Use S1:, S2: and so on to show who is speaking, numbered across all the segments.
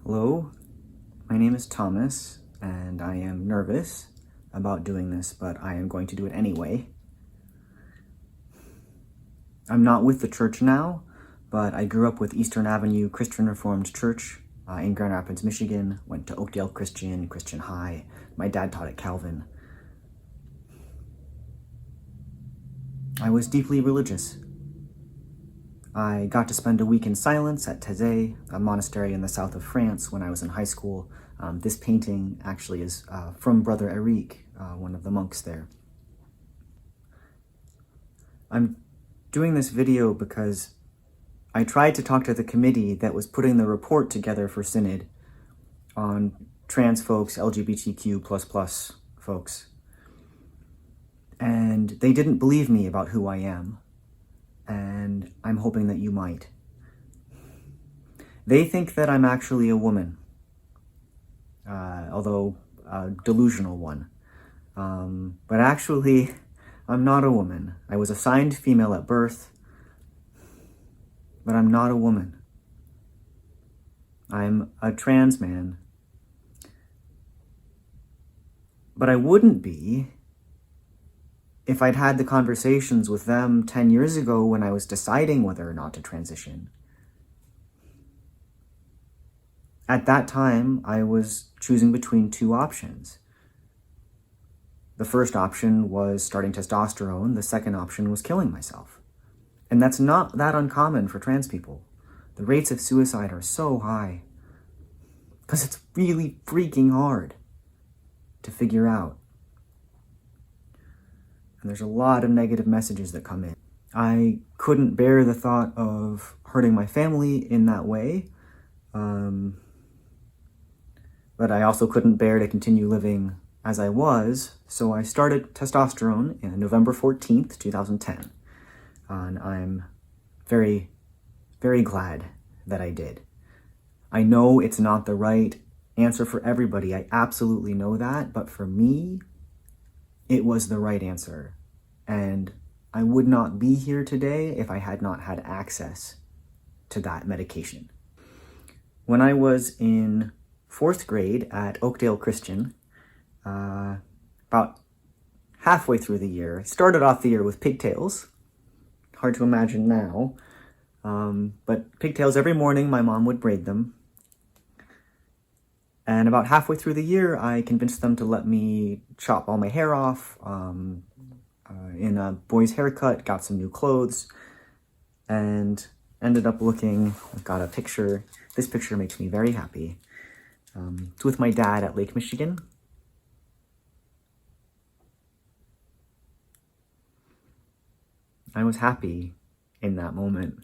S1: Hello, my name is Thomas, and I am nervous about doing this, but I am going to do it anyway. I'm not with the church now, but I grew up with Eastern Avenue Christian Reformed Church in Grand Rapids, Michigan, went to Oakdale Christian, Christian High. My dad taught at Calvin. I was deeply religious. I got to spend a week in silence at Thésée, a monastery in the south of France, when I was in high school. This painting actually is from Brother Eric, one of the monks there. I'm doing this video because I tried to talk to the committee that was putting the report together for Synod on trans folks, LGBTQ++ folks. And they didn't believe me about who I am. And I'm hoping that you might. They think that I'm actually a woman, although a delusional one. But actually, I'm not a woman. I was assigned female at birth, but I'm not a woman. I'm a trans man. But I wouldn't be if I'd had the conversations with them 10 years ago when I was deciding whether or not to transition. At that time, I was choosing between two options. The first option was starting testosterone. The second option was killing myself. And that's not that uncommon for trans people. The rates of suicide are so high because it's really freaking hard to figure out. And there's a lot of negative messages that come in. I couldn't bear the thought of hurting my family in that way, but I also couldn't bear to continue living as I was, so I started testosterone on November 14th, 2010, and I'm very, very glad that I did. I know it's not the right answer for everybody, I absolutely know that, but for me, it was the right answer, and I would not be here today if I had not had access to that medication. When I was in 4th grade at Oakdale Christian, about halfway through the year, started off the year with pigtails. Hard to imagine now, but pigtails every morning, my mom would braid them. And about halfway through the year, I convinced them to let me chop all my hair off in a boy's haircut, got some new clothes, and ended up looking, I've got a picture. This picture makes me very happy. It's with my dad at Lake Michigan. I was happy in that moment.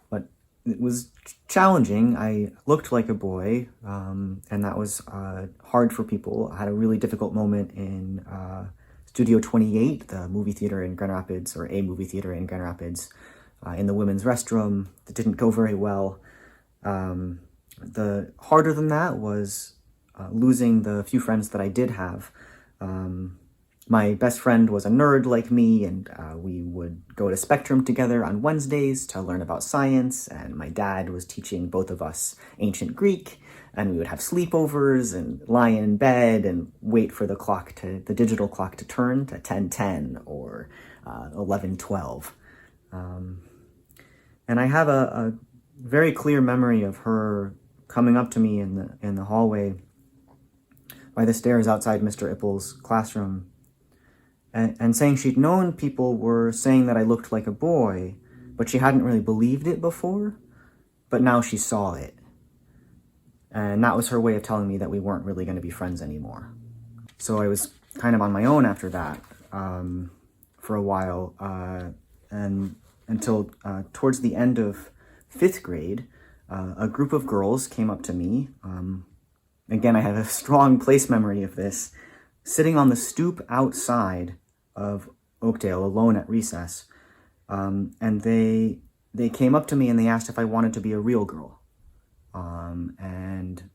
S1: But it was challenging. I looked like a boy, and that was hard for people. I had a really difficult moment in Studio 28, the movie theater in Grand Rapids, or a movie theater in Grand Rapids, in the women's restroom. That didn't go very well. The harder than that was losing the few friends that I did have. My best friend was a nerd like me, and we would go to Spectrum together on Wednesdays to learn about science, and my dad was teaching both of us ancient Greek, and we would have sleepovers and lie in bed and wait for the digital clock to turn to 10:10 or 11:12. And I have a very clear memory of her coming up to me in the hallway by the stairs outside Mr. Ippel's classroom, and saying she'd known people were saying that I looked like a boy, but she hadn't really believed it before, but now she saw it. And that was her way of telling me that we weren't really going to be friends anymore. So I was kind of on my own after that for a while, and until towards the end of 5th grade, a group of girls came up to me. Again, I have a strong place memory of this, sitting on the stoop outside of Oakdale alone at recess, and they came up to me and they asked if I wanted to be a real girl, and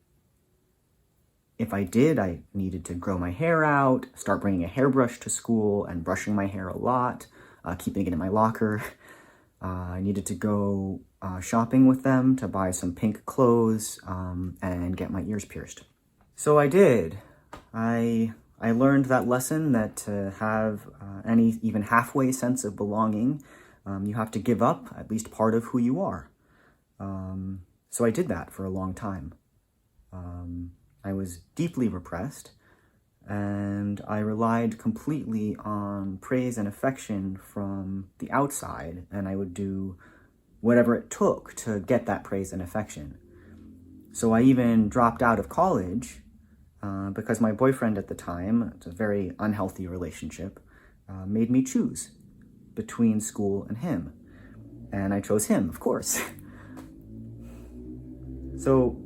S1: if I did, I needed to grow my hair out, start bringing a hairbrush to school and brushing my hair a lot, keeping it in my locker, I needed to go shopping with them to buy some pink clothes and get my ears pierced. So I did. I learned that lesson that to have any even halfway sense of belonging, you have to give up at least part of who you are. So I did that for a long time. I was deeply repressed, and I relied completely on praise and affection from the outside, and I would do whatever it took to get that praise and affection. So I even dropped out of college because my boyfriend at the time, it's a very unhealthy relationship, made me choose between school and him. And I chose him, of course. So,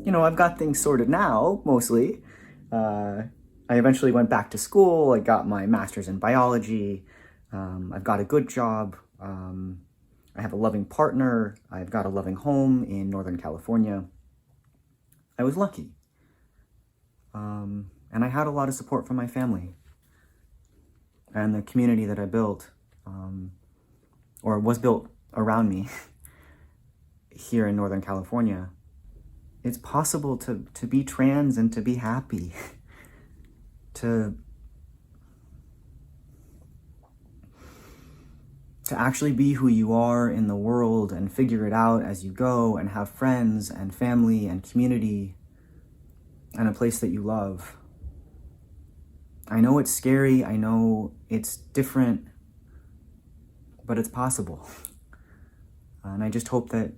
S1: I've got things sorted now, mostly. I eventually went back to school. I got my master's in biology. I've got a good job. I have a loving partner. I've got a loving home in Northern California. I was lucky. And I had a lot of support from my family and the community that I built, or was built around me here in Northern California. It's possible to be trans and to be happy, to actually be who you are in the world and figure it out as you go and have friends and family and community and a place that you love. I know it's scary, I know it's different, but it's possible. And I just hope that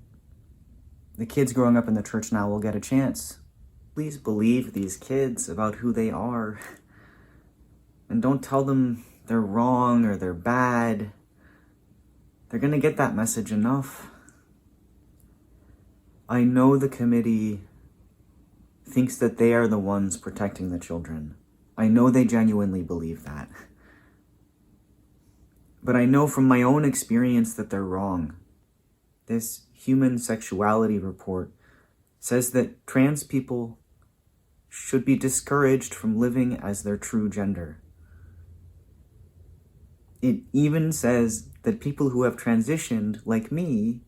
S1: the kids growing up in the church now will get a chance. Please believe these kids about who they are. And don't tell them they're wrong or they're bad. They're gonna get that message enough. I know the committee thinks that they are the ones protecting the children. I know they genuinely believe that. But I know from my own experience that they're wrong. This human sexuality report says that trans people should be discouraged from living as their true gender. It even says that people who have transitioned, like me,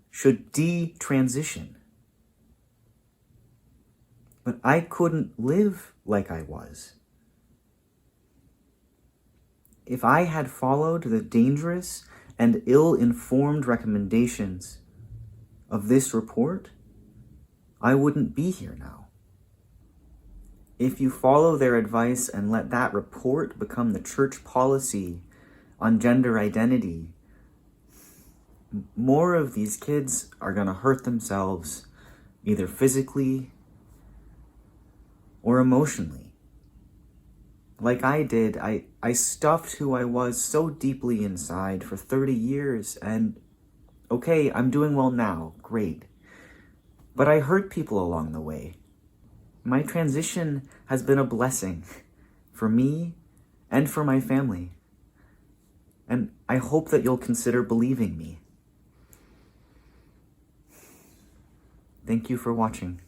S1: should detransition. But I couldn't live like I was. If I had followed the dangerous and ill-informed recommendations of this report, I wouldn't be here now. If you follow their advice and let that report become the church policy on gender identity, more of these kids are going to hurt themselves, either physically or emotionally. Like I did, I stuffed who I was so deeply inside for 30 years, and okay, I'm doing well now, great. But I hurt people along the way. My transition has been a blessing for me and for my family. And I hope that you'll consider believing me. Thank you for watching.